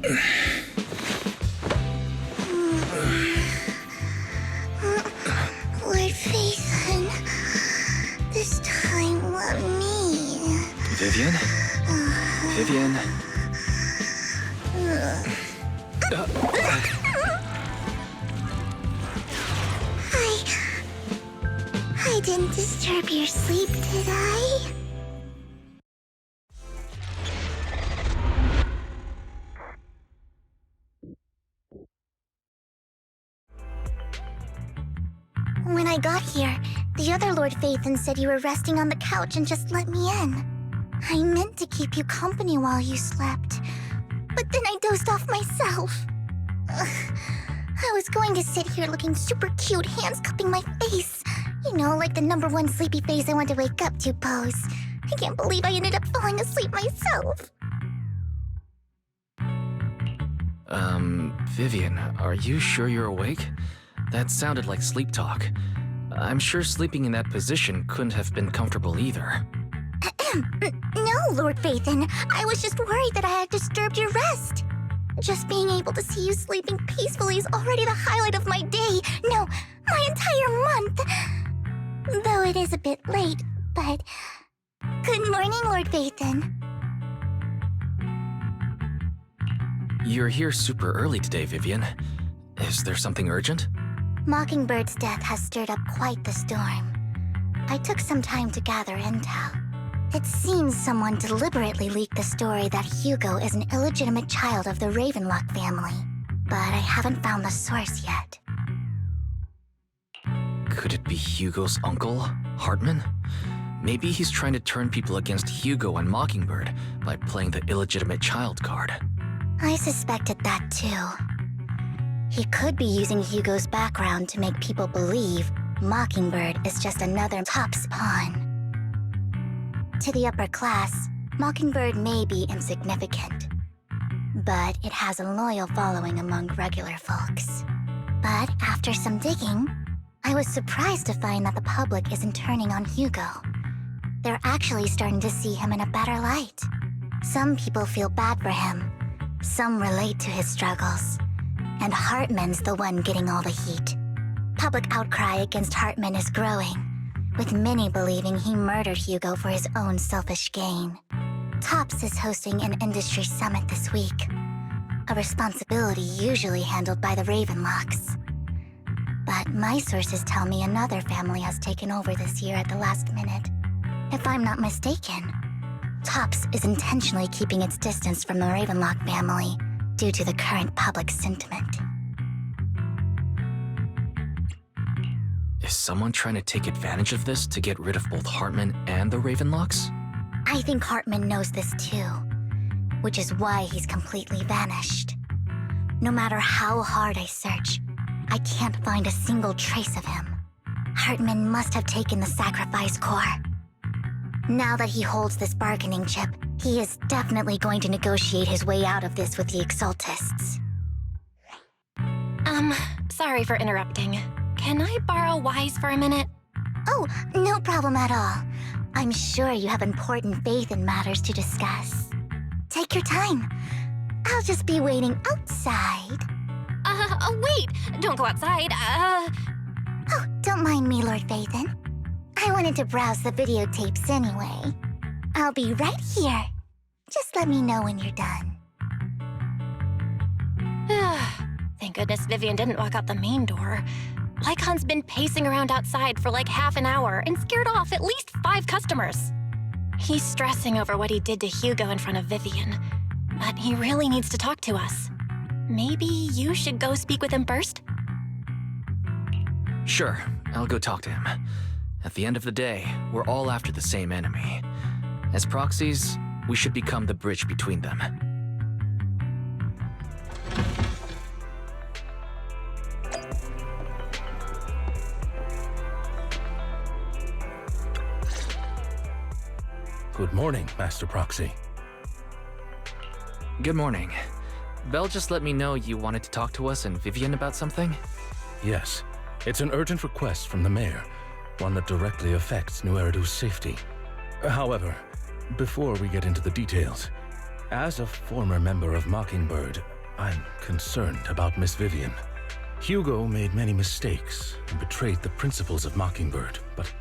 Lord Phaethon, this time let me. Vivian? Vivian? I didn't disturb your sleep, did I? When I got here, the other Lord Phaethon said you were resting on the couch and just let me in. I meant to keep you company while you slept, but then I dozed off myself. I was going to sit here looking super cute, hands cupping my face. You know, like the #1 sleepy face I want to wake up to pose. I can't believe I ended up falling asleep myself. Vivian, are you sure you're awake? That sounded like sleep talk. I'm sure sleeping in that position couldn't have been comfortable either. No, Lord Phaethon. I was just worried that I had disturbed your rest. Just being able to see you sleeping peacefully is already the highlight of my day. No, my entire month. Though it is a bit late, but... Good morning, Lord Phaethon. You're here super early today, Vivian. Is there something urgent? Mockingbird's death has stirred up quite the storm. I took some time to gather intel. It seems someone deliberately leaked the story that Hugo is an illegitimate child of the Ravenlock family, but I haven't found the source yet. Could it be Hugo's uncle, Hartman? Maybe he's trying to turn people against Hugo and Mockingbird by playing the illegitimate child card. I suspected that too. He could be using Hugo's background to make people believe Mockingbird is just another Top's pawn. To the upper class, Mockingbird may be insignificant, but it has a loyal following among regular folks. But after some digging, I was surprised to find that the public isn't turning on Hugo. They're actually starting to see him in a better light. Some people feel bad for him, some relate to his struggles, and Hartman's the one getting all the heat. Public outcry against Hartman is growing, with many believing he murdered Hugo for his own selfish gain. Tops is hosting an industry summit this week, a responsibility usually handled by the Ravenlocks. But my sources tell me another family has taken over this year at the last minute. If I'm not mistaken, Tops is intentionally keeping its distance from the Ravenlock family due to the current public sentiment. Is someone trying to take advantage of this to get rid of both Hartman and the Ravenlocks? I think Hartman knows this too, which is why he's completely vanished. No matter how hard I search, I can't find a single trace of him. Hartman must have taken the sacrifice core. Now that he holds this bargaining chip, he is definitely going to negotiate his way out of this with the Exaltists. Sorry for interrupting. Can I borrow Wise for a minute? Oh, no problem at all. I'm sure you have important Phaethon matters to discuss. Take your time. I'll just be waiting outside. Wait! Don't go outside, Oh, don't mind me, Lord Phaethon. I wanted to browse the videotapes anyway. I'll be right here. Just let me know when you're done. Thank goodness Vivian didn't walk out the main door. Lycon's been pacing around outside for like half an hour and scared off at least 5 customers. He's stressing over what he did to Hugo in front of Vivian, but he really needs to talk to us. Maybe you should go speak with him first? Sure, I'll go talk to him. At the end of the day, we're all after the same enemy. As proxies, we should become the bridge between them. Good morning, Master Proxy. Good morning. Belle just let me know you wanted to talk to us and Vivian about something? Yes, it's an urgent request from the mayor, one that directly affects New Eridu's safety. However, before we get into the details, As a former member of Mockingbird, I'm concerned about Miss Vivian. Hugo made many mistakes and betrayed the principles of Mockingbird, but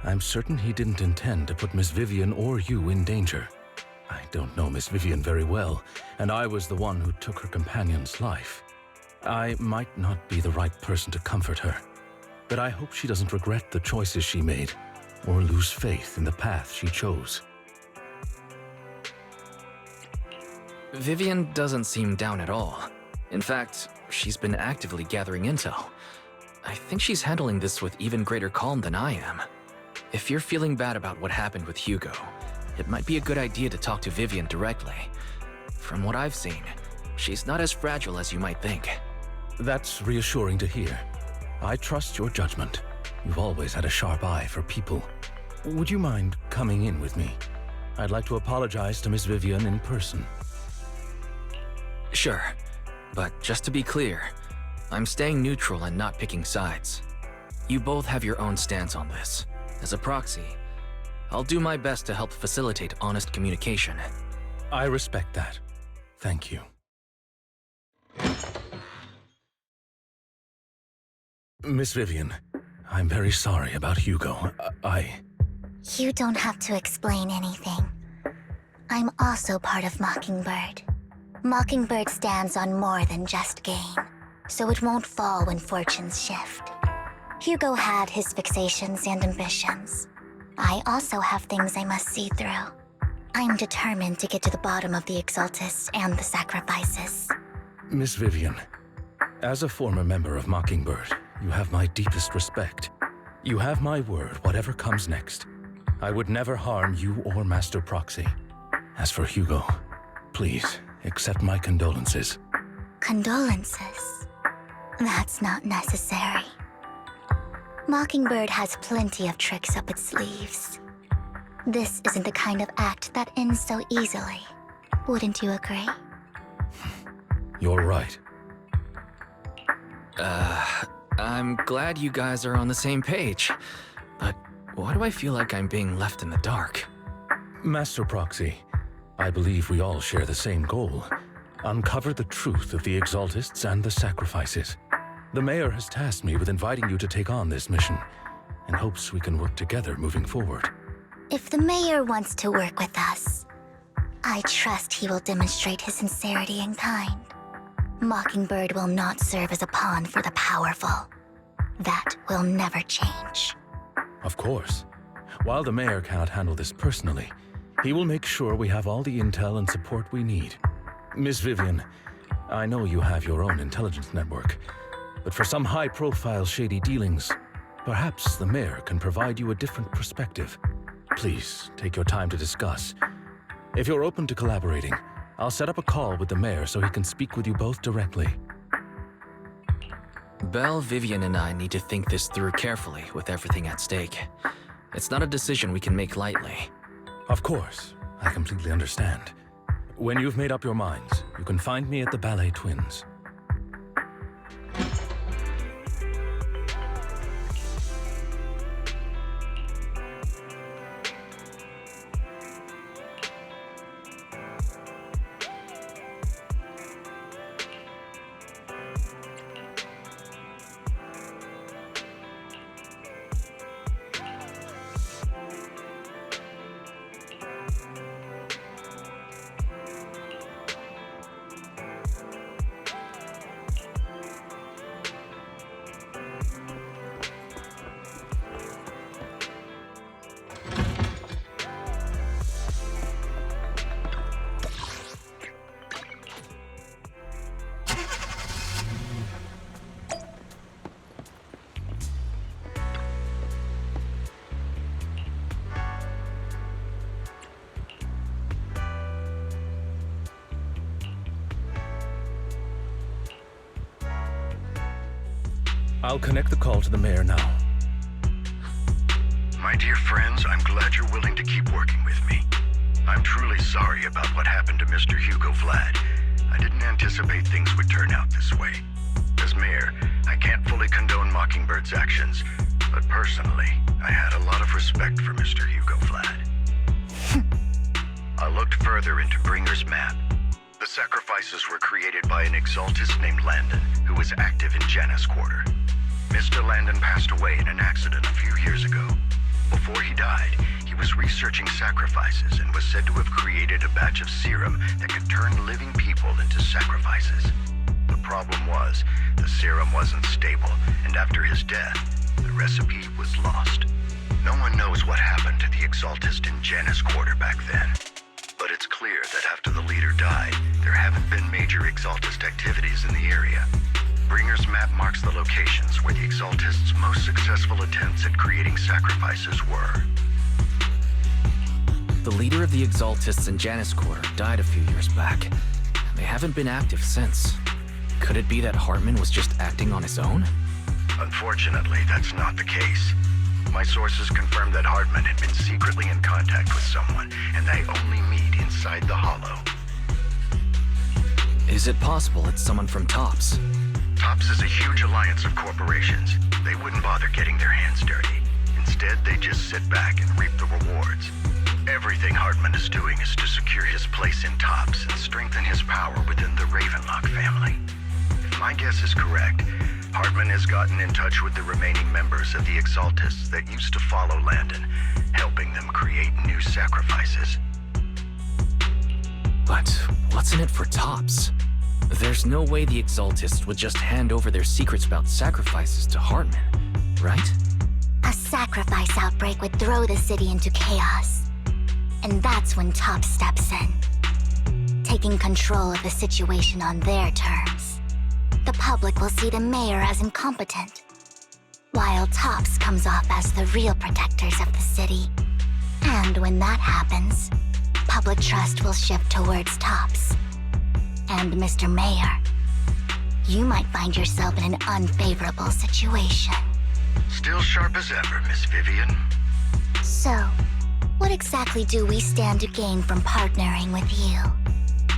I'm certain he didn't intend to put Miss Vivian or you in danger. I don't know Miss Vivian very well, and I was the one who took her companion's life. I might not be the right person to comfort her, but I hope she doesn't regret the choices she made or lose faith in the path she chose. Vivian doesn't seem down at all. In fact, she's been actively gathering intel. I think she's handling this with even greater calm than I am. If you're feeling bad about what happened with Hugo, it might be a good idea to talk to Vivian directly. From what I've seen, she's not as fragile as you might think. That's reassuring to hear. I trust your judgment. You've always had a sharp eye for people. Would you mind coming in with me? I'd like to apologize to Miss Vivian in person. Sure, but just to be clear, I'm staying neutral and not picking sides. You both have your own stance on this. As a proxy, I'll do my best to help facilitate honest communication. I respect that. Thank you. Miss Vivian, I'm very sorry about Hugo. You don't have to explain anything. I'm also part of Mockingbird. Mockingbird stands on more than just gain, so it won't fall when fortunes shift. Hugo had his fixations and ambitions. I also have things I must see through. I'm determined to get to the bottom of the Exaltists and the sacrifices. Miss Vivian, as a former member of Mockingbird, you have my deepest respect. You have my word, whatever comes next. I would never harm you or Master Proxy. As for Hugo, please accept my condolences. Condolences? That's not necessary. Mockingbird has plenty of tricks up its sleeves. This isn't the kind of act that ends so easily. Wouldn't you agree? You're right. I'm glad you guys are on the same page, but why do I feel like I'm being left in the dark? Master Proxy, I believe we all share the same goal. Uncover the truth of the Exaltists and the sacrifices. The Mayor has tasked me with inviting you to take on this mission, and hopes we can work together moving forward. If the Mayor wants to work with us, I trust he will demonstrate his sincerity and kind. Mockingbird will not serve as a pawn for the powerful. That will never change. Of course. While the Mayor cannot handle this personally, he will make sure we have all the intel and support we need. Miss Vivian, I know you have your own intelligence network, but for some high-profile shady dealings, perhaps the Mayor can provide you a different perspective. Please, take your time to discuss. If you're open to collaborating, I'll set up a call with the Mayor so he can speak with you both directly. Belle, Vivian, and I need to think this through carefully with everything at stake. It's not a decision we can make lightly. Of course, I completely understand. When you've made up your minds, you can find me at the Ballet Twins. I'll connect the call to the Mayor now. My dear friends, I'm glad you're willing to keep working with me. I'm truly sorry about what happened to Mr. Hugo Vlad. I didn't anticipate things would turn out this way. As Mayor, I can't fully condone Mockingbird's actions, but personally, I had a lot of respect for Mr. Hugo Vlad. I looked further into Bringer's map. The sacrifices were created by an Exaltist named Landon, who was active in Janus Quarter. Mr. Landon passed away in an accident a few years ago. Before he died, he was researching sacrifices and was said to have created a batch of serum that could turn living people into sacrifices. The problem was, the serum wasn't stable, and after his death, the recipe was lost. No one knows what happened to the Exaltist in Janus Quarter back then. But it's clear that after the leader died, there haven't been major Exaltist activities in the area. Bringer's map marks the locations where the Exaltists' most successful attempts at creating sacrifices were. The leader of the Exaltists in Janus Quarter died a few years back. They haven't been active since. Could it be that Hartman was just acting on his own? Unfortunately, that's not the case. My sources confirmed that Hartman had been secretly in contact with someone, and they only meet inside the Hollow. Is it possible it's someone from TOPS? TOPS is a huge alliance of corporations. They wouldn't bother getting their hands dirty. Instead, they just sit back and reap the rewards. Everything Hartman is doing is to secure his place in TOPS and strengthen his power within the Ravenlock family. If my guess is correct, Hartman has gotten in touch with the remaining members of the Exaltists that used to follow Landon, helping them create new sacrifices. But what's in it for TOPS? There's no way the Exaltists would just hand over their secrets about sacrifices to Hartman, right? A sacrifice outbreak would throw the city into chaos. And that's when TOPS steps in, taking control of the situation on their terms. The public will see the mayor as incompetent, while TOPS comes off as the real protectors of the city. And when that happens, public trust will shift towards TOPS. And Mr. Mayor, you might find yourself in an unfavorable situation. Still sharp as ever, Miss Vivian. So, what exactly do we stand to gain from partnering with you?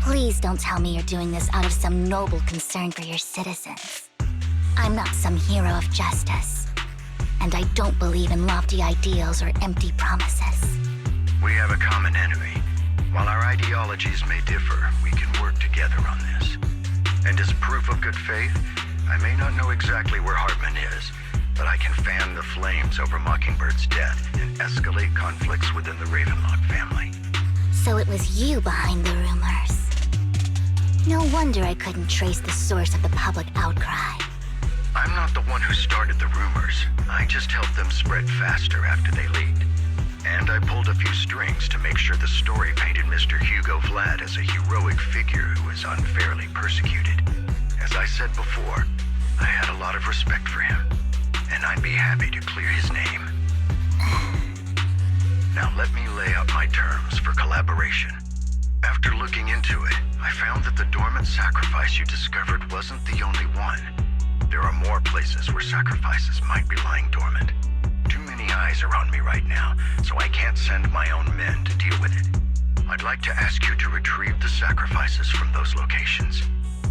Please don't tell me you're doing this out of some noble concern for your citizens. I'm not some hero of justice, and I don't believe in lofty ideals or empty promises. We have a common enemy. While our ideologies may differ, we can work together on this. And as proof of good faith, I may not know exactly where Hartman is, but I can fan the flames over Mockingbird's death and escalate conflicts within the Ravenlock family. So it was you behind the rumors. No wonder I couldn't trace the source of the public outcry. I'm not the one who started the rumors. I just helped them spread faster after they leaked. And I pulled a few strings to make sure the story painted Mr. Hugo Vlad as a heroic figure who was unfairly persecuted. As I said before, I had a lot of respect for him, and I'd be happy to clear his name. Now let me lay out my terms for collaboration. After looking into it, I found that the dormant sacrifice you discovered wasn't the only one. There are more places where sacrifices might be lying dormant. Too many eyes are on me right now, so I can't send my own men to deal with it. I'd like to ask you to retrieve the sacrifices from those locations.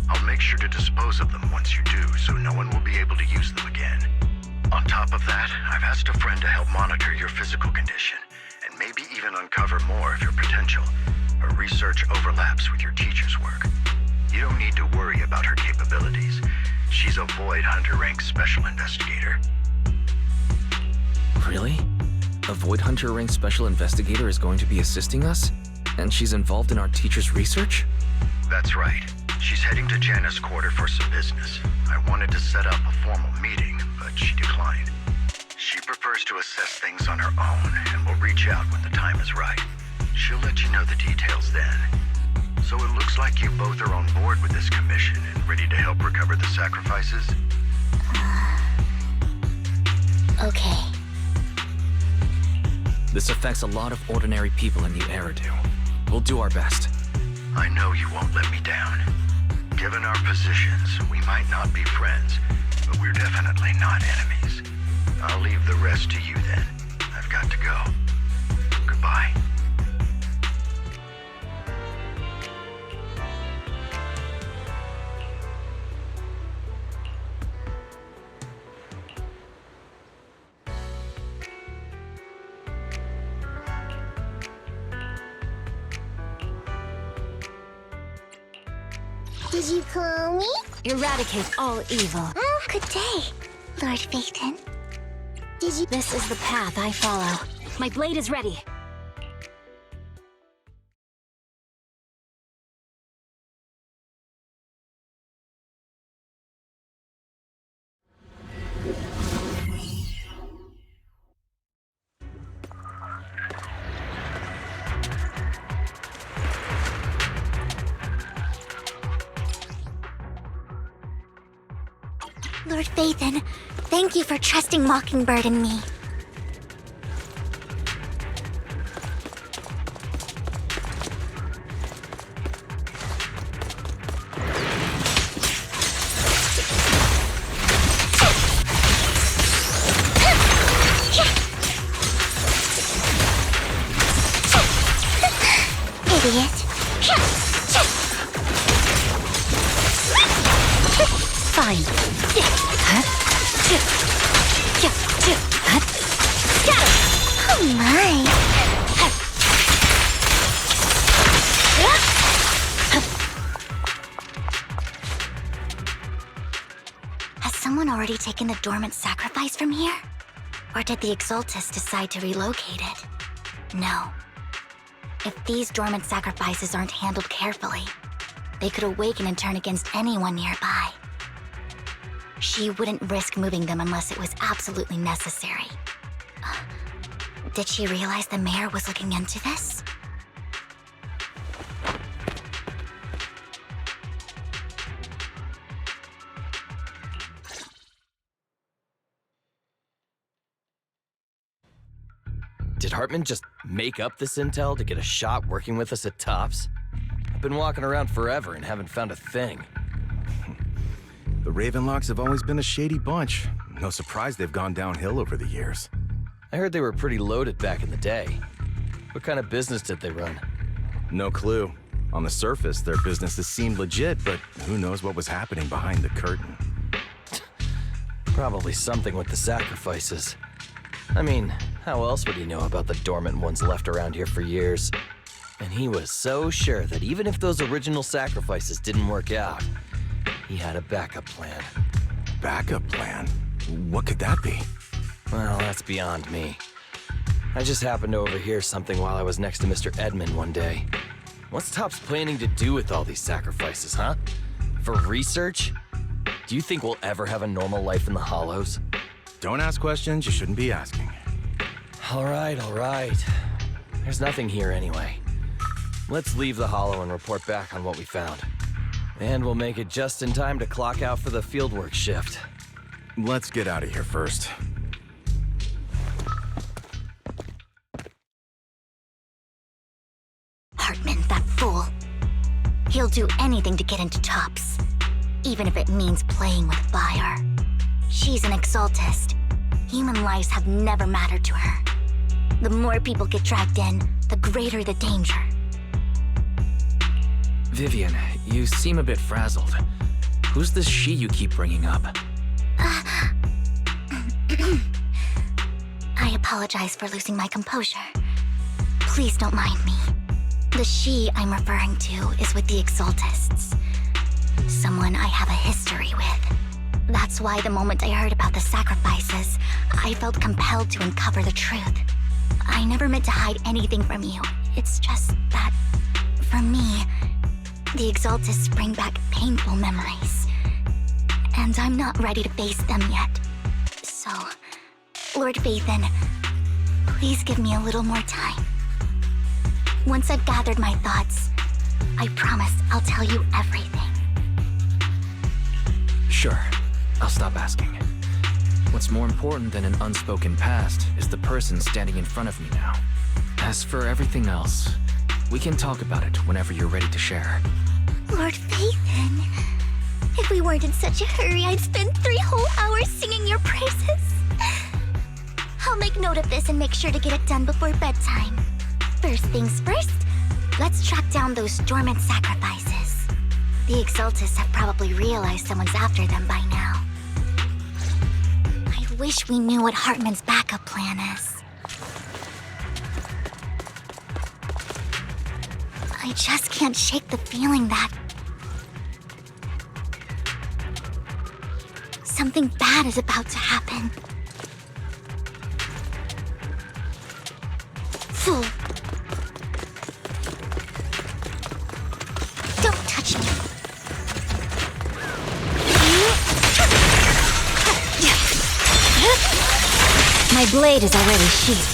I'll make sure to dispose of them once you do, so no one will be able to use them again. On top of that, I've asked a friend to help monitor your physical condition, and maybe even uncover more of your potential. Her research overlaps with your teacher's work. You don't need to worry about her capabilities. She's a Void Hunter rank special investigator. Really? A Void Hunter rank special investigator is going to be assisting us? And she's involved in our teacher's research? That's right. She's heading to Janus Quarter for some business. I wanted to set up a formal meeting, but she declined. She prefers to assess things on her own and will reach out when the time is right. She'll let you know the details then. So it looks like you both are on board with this commission and ready to help recover the sacrifices? Okay. This affects a lot of ordinary people in the Eridu. We'll do our best. I know you won't let me down. Given our positions, we might not be friends, but we're definitely not enemies. I'll leave the rest to you then. I've got to go. Goodbye. Did you call me? Eradicate all evil. Oh, good day, Lord Phaethon. Did you... This is the path I follow. My blade is ready. Lord Phaethon, thank you for trusting Mockingbird and me. Idiot. Fine. Oh my. Has someone already taken the dormant sacrifice from here? Or did the Exaltists decide to relocate it? No. If these dormant sacrifices aren't handled carefully, they could awaken and turn against anyone nearby. She wouldn't risk moving them unless it was absolutely necessary. Did she realize the mayor was looking into this? Did Hartman just make up this intel to get a shot working with us at Tops? I've been walking around forever and haven't found a thing. The Ravenlocks have always been a shady bunch. No surprise they've gone downhill over the years. I heard they were pretty loaded back in the day. What kind of business did they run? No clue. On the surface, their businesses seemed legit, but who knows what was happening behind the curtain. Probably something with the sacrifices. I mean, how else would he know about the dormant ones left around here for years? And he was so sure that even if those original sacrifices didn't work out, he had a backup plan. Backup plan? What could that be? Well, that's beyond me. I just happened to overhear something while I was next to Mr. Edmund one day. What's Tops planning to do with all these sacrifices, huh? For research? Do you think we'll ever have a normal life in the Hollows? Don't ask questions you shouldn't be asking. All right. There's nothing here anyway. Let's leave the Hollow and report back on what we found. And we'll make it just in time to clock out for the fieldwork shift. Let's get out of here first. Hartman, that fool. He'll do anything to get into Tops, even if it means playing with fire. She's an Exaltist. Human lives have never mattered to her. The more people get dragged in, the greater the danger. Vivian, you seem a bit frazzled. Who's this she you keep bringing up? I apologize for losing my composure. Please don't mind me. The she I'm referring to is with the Exaltists. Someone I have a history with. That's why the moment I heard about the sacrifices, I felt compelled to uncover the truth. I never meant to hide anything from you. It's just that, for me, the Exaltists bring back painful memories. And I'm not ready to face them yet. So, Lord Phaethon, please give me a little more time. Once I've gathered my thoughts, I promise I'll tell you everything. Sure, I'll stop asking. What's more important than an unspoken past is the person standing in front of me now. As for everything else, we can talk about it whenever you're ready to share. Lord Phaethon, if we weren't in such a hurry, I'd spend 3 whole hours singing your praises. I'll make note of this and make sure to get it done before bedtime. First things first, let's track down those dormant sacrifices. The Exaltists have probably realized someone's after them by now. I wish we knew what Hartman's backup plan is. I just can't shake the feeling that Something bad is about to happen. Fool. Don't touch me. My blade is already sheathed.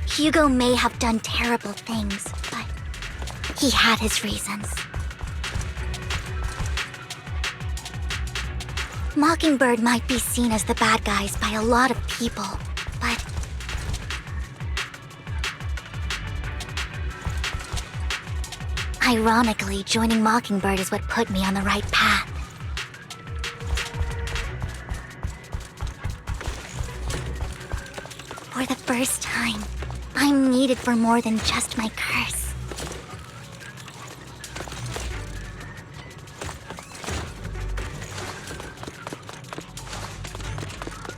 Hugo may have done terrible things, but he had his reasons. Mockingbird might be seen as the bad guys by a lot of people, but ironically, joining Mockingbird is what put me on the right path. For the first time, I'm needed for more than just my curse.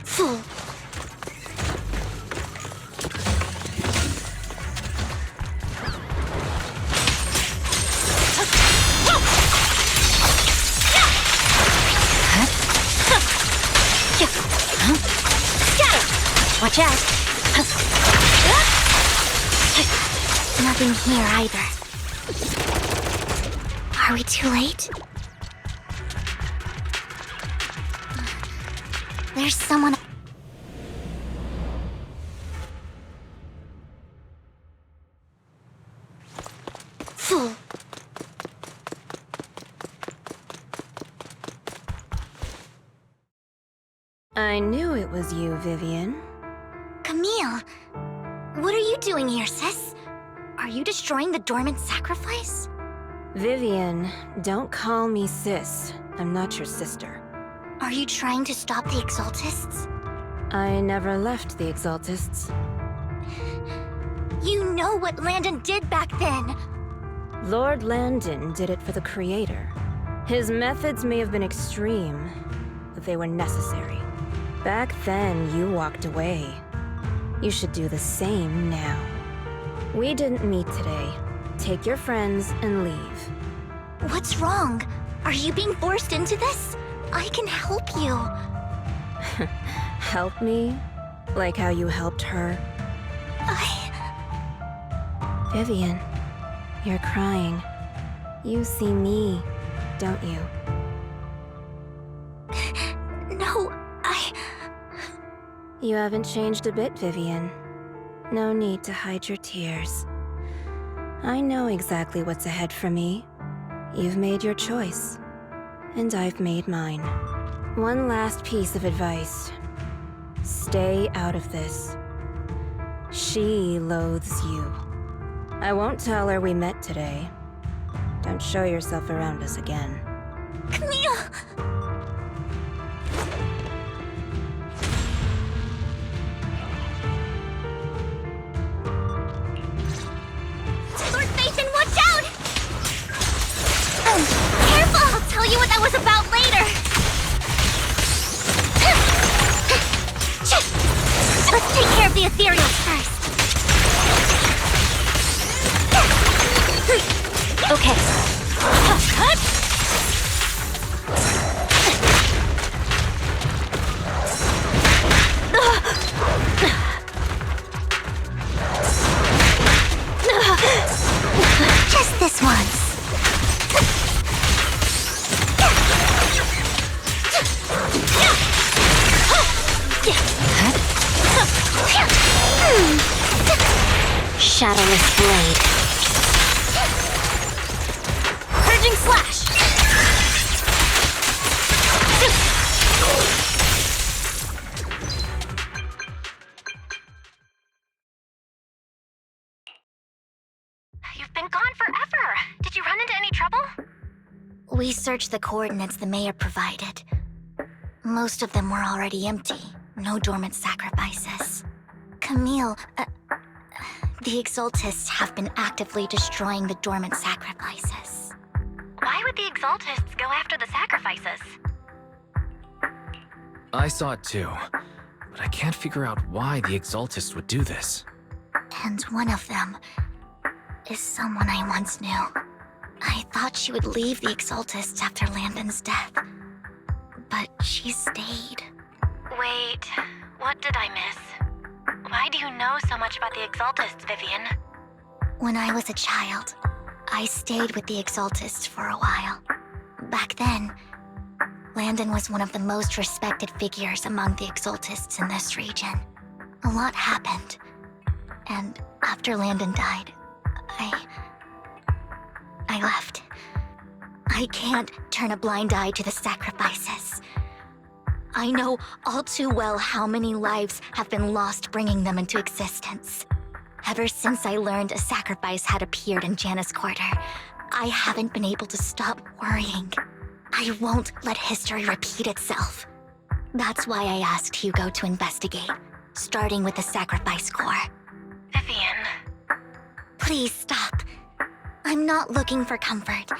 Fool. Watch out! Nothing here either. Are we too late? There's someone... Fool. I knew it was you, Vivian. Camille, what are you doing here, sis? Are you destroying the dormant sacrifice? Vivian, don't call me sis. I'm not your sister. Are you trying to stop the Exaltists? I never left the Exaltists. You know what Landon did back then! Lord Landon did it for the Creator. His methods may have been extreme, but they were necessary. Back then, you walked away. You should do the same now. We didn't meet today. Take your friends and leave. What's wrong? Are you being forced into this? I can help you. Help me? Like how you helped her? Vivian, you're crying. You see me, don't you? No, You haven't changed a bit, Vivian. No need to hide your tears. I know exactly what's ahead for me. You've made your choice, and I've made mine. One last piece of advice. Stay out of this. She loathes you. I won't tell her we met today. Don't show yourself around us again. Camille! Lord Phaethon, watch out! Careful! I'll tell you what that was about later! Let's take care of the ethereal first. Okay. Just this once. Shadowless blade. Purging slash. You've been gone forever. Did you run into any trouble? We searched the coordinates the mayor provided. Most of them were already empty. No dormant sacrifices. Camille, the Exaltists have been actively destroying the dormant sacrifices. Why would the Exaltists go after the sacrifices? I saw it too, but I can't figure out why the Exaltist would do this. And one of them is someone I once knew. I thought she would leave the Exaltists after Landon's death, but she stayed. Wait, what did I miss? Why do you know so much about the Exaltists, Vivian? When I was a child, I stayed with the Exaltists for a while. Back then, Landon was one of the most respected figures among the Exaltists in this region. A lot happened, and after Landon died, I left. I can't turn a blind eye to the sacrifices. I know all too well how many lives have been lost bringing them into existence. Ever since I learned a sacrifice had appeared in Janus Quarter, I haven't been able to stop worrying. I won't let history repeat itself. That's why I asked Hugo to investigate, starting with the Sacrifice Corps. Vivian. Please stop. I'm not looking for comfort.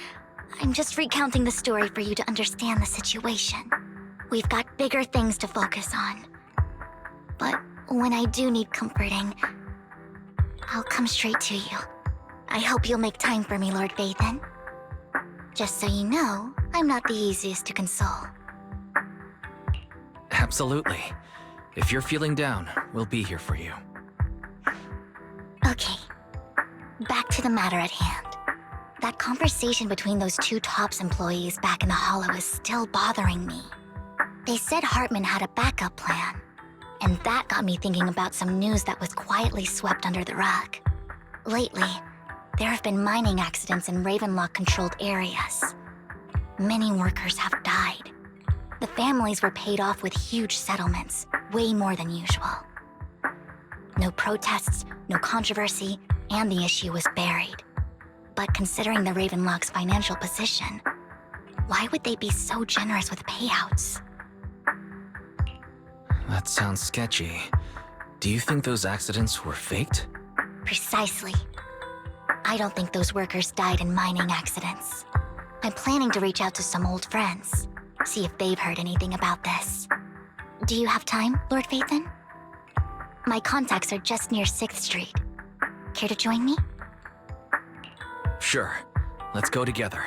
I'm just recounting the story for you to understand the situation. We've got bigger things to focus on. But when I do need comforting, I'll come straight to you. I hope you'll make time for me, Lord Phaethon. Just so you know, I'm not the easiest to console. Absolutely. If you're feeling down, we'll be here for you. Okay, back to the matter at hand. That conversation between those two TOPS employees back in the Hollow is still bothering me. They said Hartman had a backup plan, and that got me thinking about some news that was quietly swept under the rug. Lately, there have been mining accidents in Ravenlock-controlled areas. Many workers have died. The families were paid off with huge settlements, way more than usual. No protests, no controversy, and the issue was buried. But considering the Ravenlock's financial position, why would they be so generous with payouts? That sounds sketchy. Do you think those accidents were faked? Precisely. I don't think those workers died in mining accidents. I'm planning to reach out to some old friends, see if they've heard anything about this. Do you have time, Lord Phaethon? My contacts are just near 6th Street. Care to join me? Sure. Let's go together.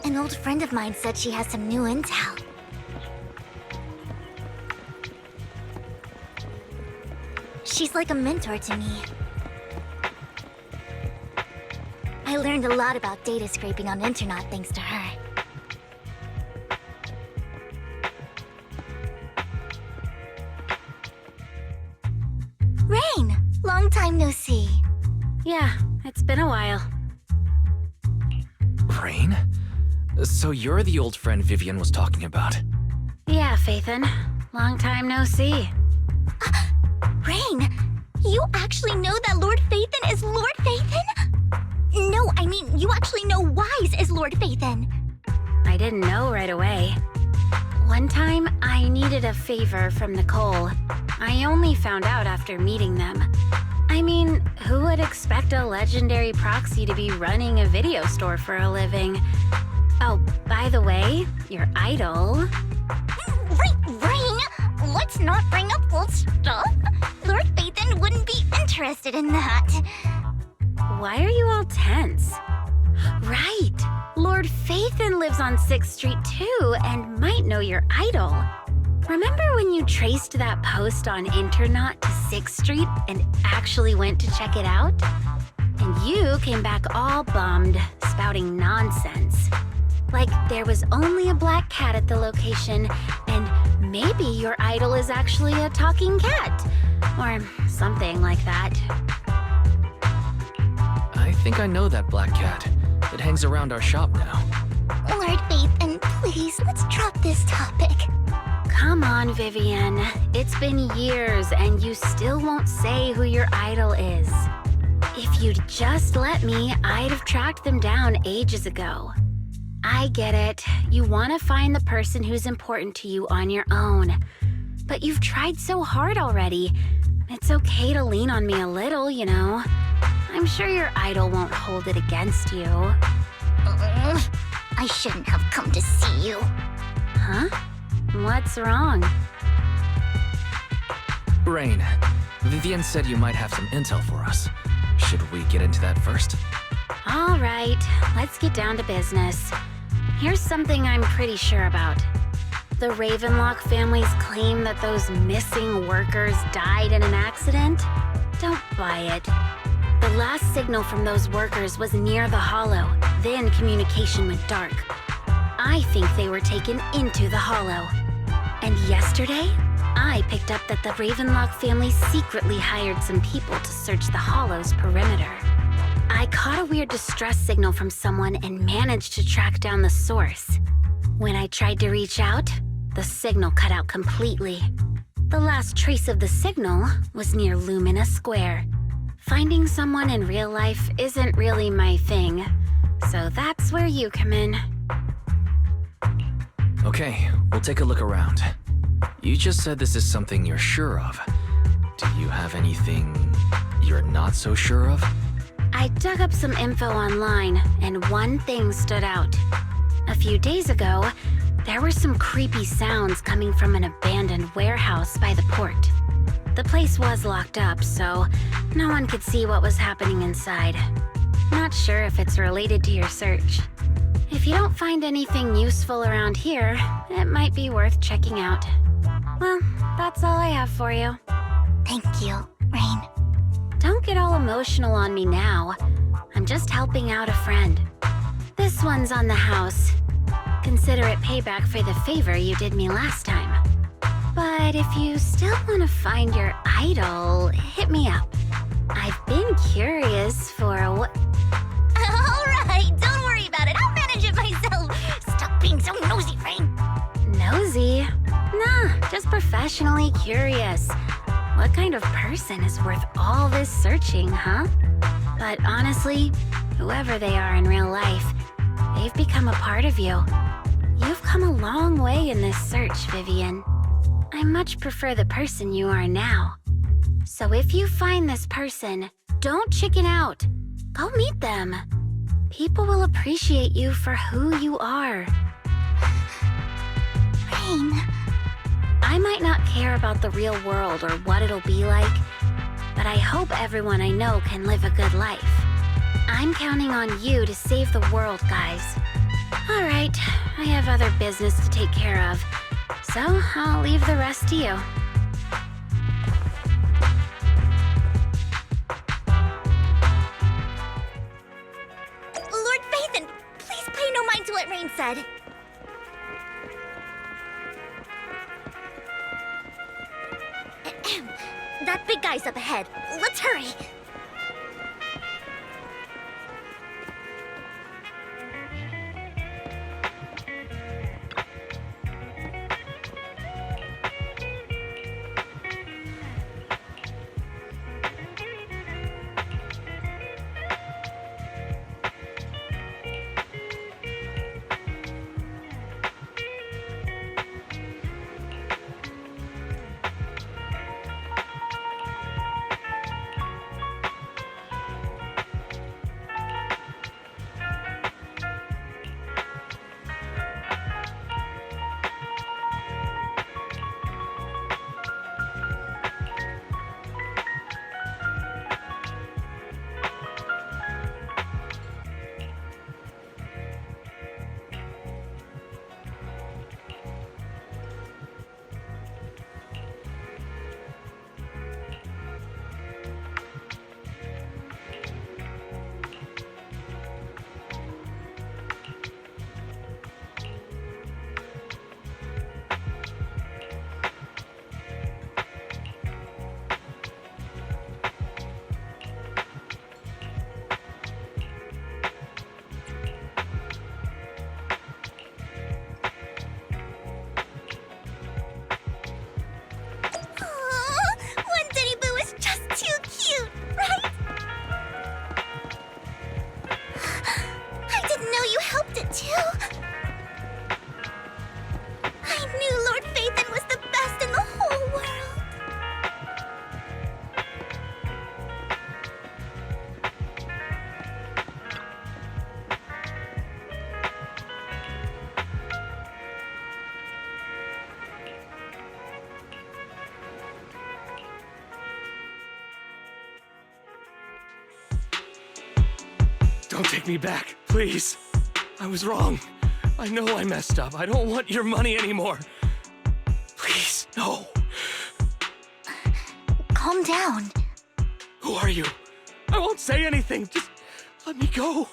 An old friend of mine said she has some new intel. She's like a mentor to me. I learned a lot about data scraping on Internet thanks to her. Rain! Long time no see. Yeah, it's been a while. Rain? So you're the old friend Vivian was talking about. Yeah, Phaethon. Long time no see. Rain, you actually know that Lord Phaethon is Lord Phaethon? No, I mean, you actually know Wise is Lord Phaethon. I didn't know right away. One time, I needed a favor from Nicole. I only found out after meeting them. I mean, who would expect a legendary proxy to be running a video store for a living? Oh, by the way, your idol... Rain, let's not bring up old stuff. Lord Phaethon wouldn't be interested in that. Why are you all tense? Right! Lord Phaethon lives on 6th Street too, and might know your idol. Remember when you traced that post on Internet to 6th Street and actually went to check it out? And you came back all bummed, spouting nonsense. Like there was only a black cat at the location, and maybe your idol is actually a talking cat. Or something like that. I think I know that black cat. It hangs around our shop now. Lord Phaethon, please, let's drop this topic. Come on, Vivian. It's been years and you still won't say who your idol is. If you'd just let me, I'd have tracked them down ages ago. I get it. You want to find the person who's important to you on your own. But you've tried so hard already. It's okay to lean on me a little, you know. I'm sure your idol won't hold it against you. I shouldn't have come to see you. Huh? What's wrong? Rain, Vivian said you might have some intel for us. Should we get into that first? All right, let's get down to business. Here's something I'm pretty sure about. The Ravenlock family's claim that those missing workers died in an accident? Don't buy it. The last signal from those workers was near the Hollow, then communication went dark. I think they were taken into the Hollow. And yesterday, I picked up that the Ravenlock family secretly hired some people to search the Hollow's perimeter. I caught a weird distress signal from someone and managed to track down the source. When I tried to reach out, the signal cut out completely. The last trace of the signal was near Lumina Square. Finding someone in real life isn't really my thing, so that's where you come in. Okay, we'll take a look around. You just said this is something you're sure of. Do you have anything you're not so sure of? I dug up some info online, and one thing stood out. A few days ago, there were some creepy sounds coming from an abandoned warehouse by the port. The place was locked up, so no one could see what was happening inside. Not sure if it's related to your search. If you don't find anything useful around here, it might be worth checking out. Well, that's all I have for you. Thank you, Rain. Don't get all emotional on me now. I'm just helping out a friend. This one's on the house. Consider it payback for the favor you did me last time. But if you still want to find your idol, hit me up. I've been curious for what... Alright, don't worry about it. I'll manage it myself. Stop being so nosy, Rain. Nosy? Nah, just professionally curious. What kind of person is worth all this searching, huh? But honestly, whoever they are in real life, they've become a part of you. You've come a long way in this search, Vivian. I much prefer the person you are now. So if you find this person, don't chicken out. Go meet them. People will appreciate you for who you are. Rain. I might not care about the real world or what it'll be like, but I hope everyone I know can live a good life. I'm counting on you to save the world, guys. All right, I have other business to take care of, so I'll leave the rest to you. Lord Phaethon, please pay no mind to what Rain said. That big guy's up ahead. Let's hurry. Don't take me back, please. I was wrong. I know I messed up. I don't want your money anymore. Please, no. Calm down. Who are you? I won't say anything. Just let me go.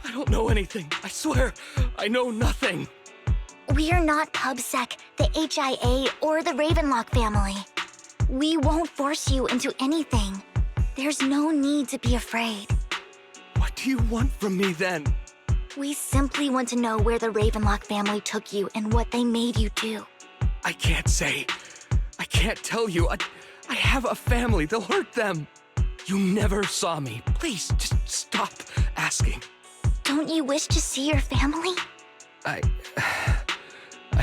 I don't know anything. I swear, I know nothing. We're not PubSec, the HIA, or the Ravenlock family. We won't force you into anything. There's no need to be afraid. What do you want from me then? We simply want to know where the Ravenlock family took you and what they made you do. I can't say. I can't tell you. I have a family. They'll hurt them. You never saw me. Please, just stop asking. Don't you wish to see your family? I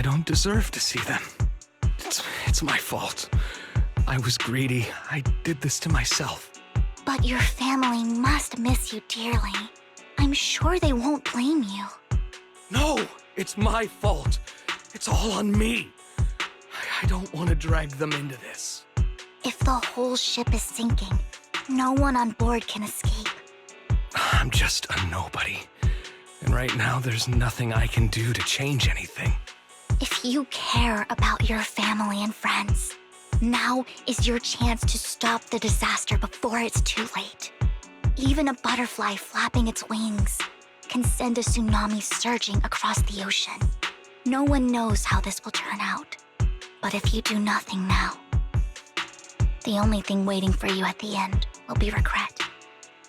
don't deserve to see them. It's my fault. I was greedy. I did this to myself. But your family must miss you dearly. I'm sure they won't blame you. No, it's my fault. It's all on me. I don't want to drag them into this. If the whole ship is sinking, no one on board can escape. I'm just a nobody. And right now, there's nothing I can do to change anything. If you care about your family and friends, now is your chance to stop the disaster before it's too late. Even a butterfly flapping its wings can send a tsunami surging across the ocean. No one knows how this will turn out. But if you do nothing now, the only thing waiting for you at the end will be regret.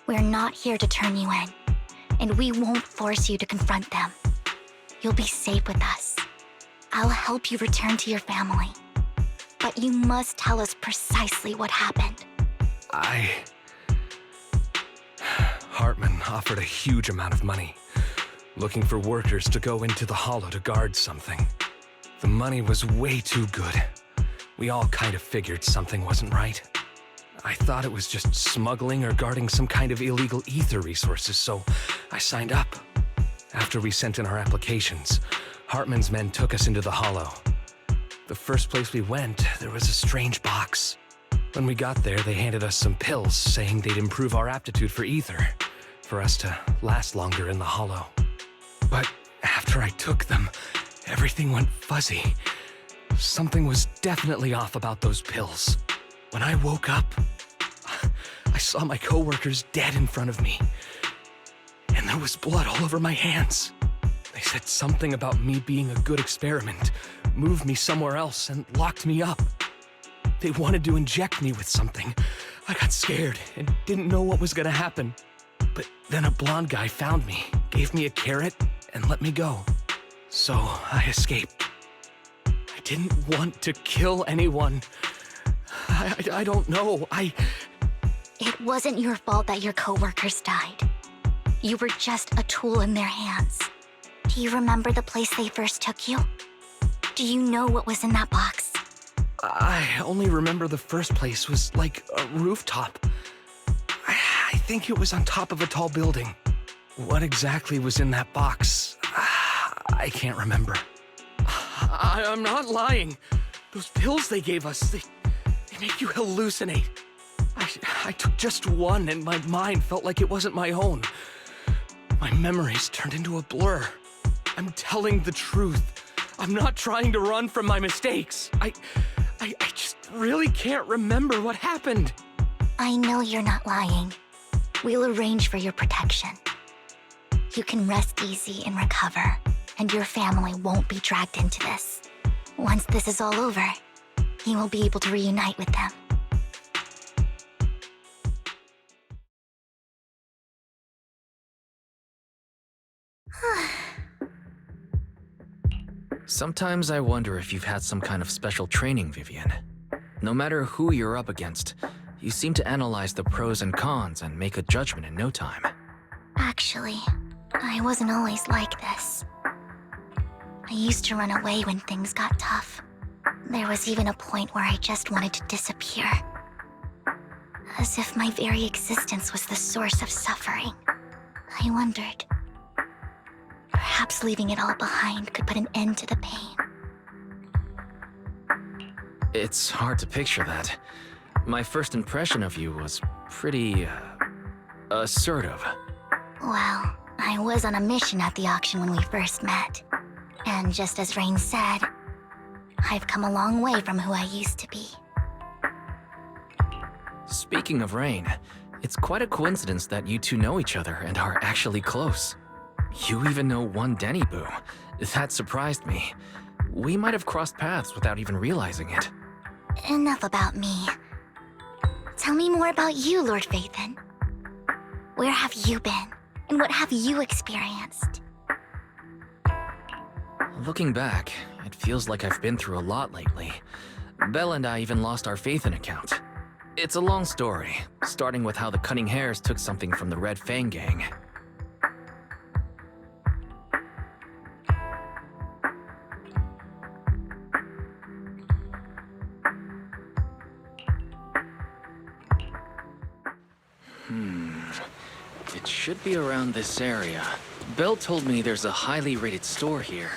We're not here to turn you in, and we won't force you to confront them. You'll be safe with us. I'll help you return to your family. But you must tell us precisely what happened. Hartman offered a huge amount of money, looking for workers to go into the hollow to guard something. The money was way too good. We all kind of figured something wasn't right. I thought it was just smuggling or guarding some kind of illegal ether resources, so I signed up. After we sent in our applications, Hartman's men took us into the hollow. The first place we went, there was a strange box. When we got there, they handed us some pills, saying they'd improve our aptitude for ether, for us to last longer in the hollow. But after I took them, everything went fuzzy. Something was definitely off about those pills. When I woke up, I saw my coworkers dead in front of me. And there was blood all over my hands. They said something about me being a good experiment, moved me somewhere else, and locked me up. They wanted to inject me with something. I got scared and didn't know what was gonna happen. But then a blonde guy found me, gave me a carrot, and let me go. So I escaped. I didn't want to kill anyone. I don't know. It wasn't your fault that your coworkers died. You were just a tool in their hands. Do you remember the place they first took you? Do you know what was in that box? I only remember the first place was like a rooftop. I think it was on top of a tall building. What exactly was in that box? I can't remember. I'm not lying. Those pills they gave us, they make you hallucinate. I took just one and my mind felt like it wasn't my own. My memories turned into a blur. I'm telling the truth. I'm not trying to run from my mistakes. I just really can't remember what happened. I know you're not lying. We'll arrange for your protection. You can rest easy and recover, and your family won't be dragged into this. Once this is all over, you will be able to reunite with them. Sometimes I wonder if you've had some kind of special training, Vivian. No matter who you're up against, you seem to analyze the pros and cons and make a judgment in no time. Actually, I wasn't always like this. I used to run away when things got tough. There was even a point where I just wanted to disappear. As if my very existence was the source of suffering. I wondered. Perhaps leaving it all behind could put an end to the pain. It's hard to picture that. My first impression of you was pretty, assertive. Well, I was on a mission at the auction when we first met. And just as Rain said, I've come a long way from who I used to be. Speaking of Rain, it's quite a coincidence that you two know each other and are actually close. You even know one Denny Boo. That surprised me. We might have crossed paths without even realizing it. Enough about me. Tell me more about you, Lord Phaethon. Where have you been? And what have you experienced? Looking back, it feels like I've been through a lot lately. Belle and I even lost our Phaethon account. It's a long story, starting with how the Cunning Hares took something from the Red Fang gang. It should be around this area. Belle told me there's a highly rated store here.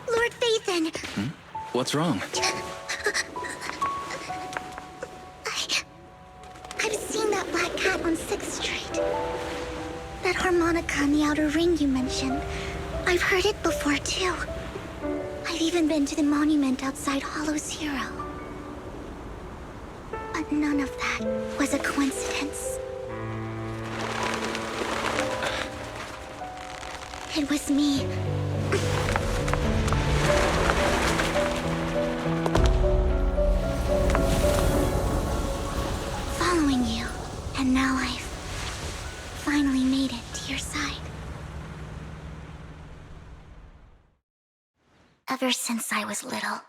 Lord Phaethon! What's wrong? I've seen that black cat on 6th Street. That harmonica in the outer ring you mentioned. I've heard it before, too. I've even been to the monument outside Hollow Zero. But none of that was a coincidence. It was me. Following you, and now I've finally made it to your side. Ever since I was little,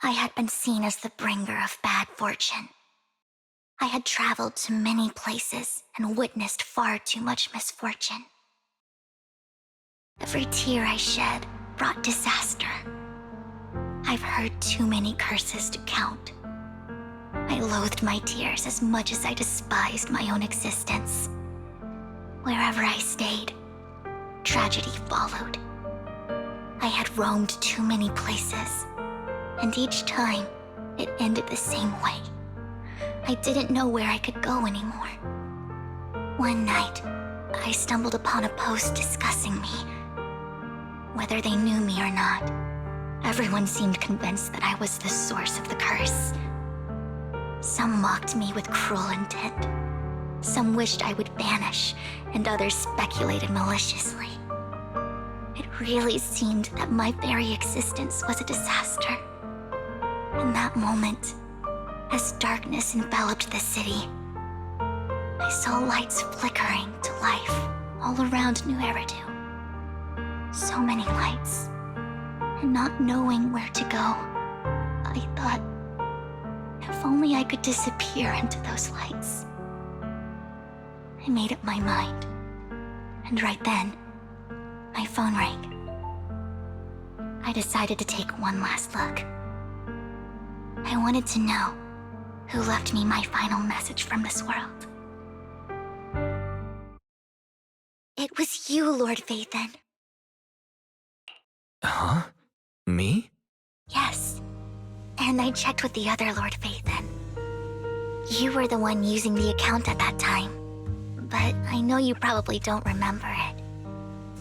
I had been seen as the bringer of bad fortune. I had traveled to many places and witnessed far too much misfortune. Every tear I shed brought disaster. I've heard too many curses to count. I loathed my tears as much as I despised my own existence. Wherever I stayed, tragedy followed. I had roamed too many places, and each time, it ended the same way. I didn't know where I could go anymore. One night, I stumbled upon a post discussing me. Whether they knew me or not, everyone seemed convinced that I was the source of the curse. Some mocked me with cruel intent. Some wished I would vanish, and others speculated maliciously. It really seemed that my very existence was a disaster. In that moment, as darkness enveloped the city, I saw lights flickering to life all around New Eridu. So many lights, and not knowing where to go, I thought, if only I could disappear into those lights. I made up my mind, and right then, my phone rang. I decided to take one last look. I wanted to know who left me my final message from this world. It was you, Lord Phaethon. Huh? Me? Yes. And I checked with the other Lord Phaethon. You were the one using the account at that time. But I know you probably don't remember it.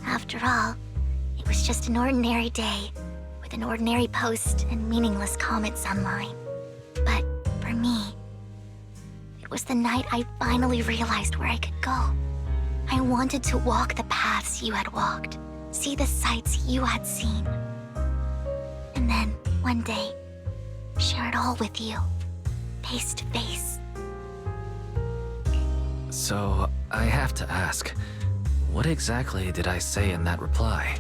After all, it was just an ordinary day, with an ordinary post and meaningless comments online. But for me, it was the night I finally realized where I could go. I wanted to walk the paths you had walked, see the sights you had seen. And then, one day, share it all with you, face to face. So, I have to ask, what exactly did I say in that reply?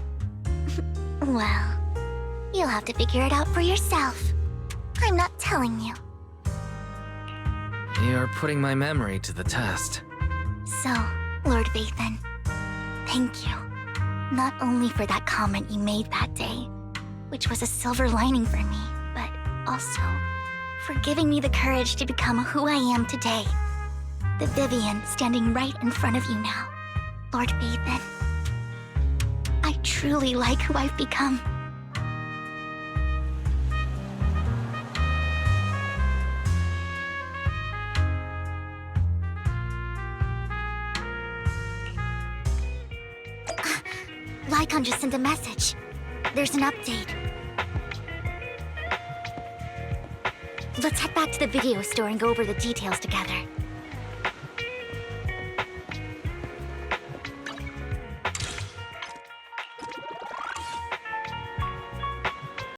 Well, you'll have to figure it out for yourself. I'm not telling you. You're putting my memory to the test. So, Lord Phaethon, thank you. Not only for that comment you made that day, which was a silver lining for me, but also for giving me the courage to become who I am today. The Vivian standing right in front of you now. Lord Phaethon, I truly like who I've become. Lyacon just sent a message. There's an update. Let's head back to the video store and go over the details together.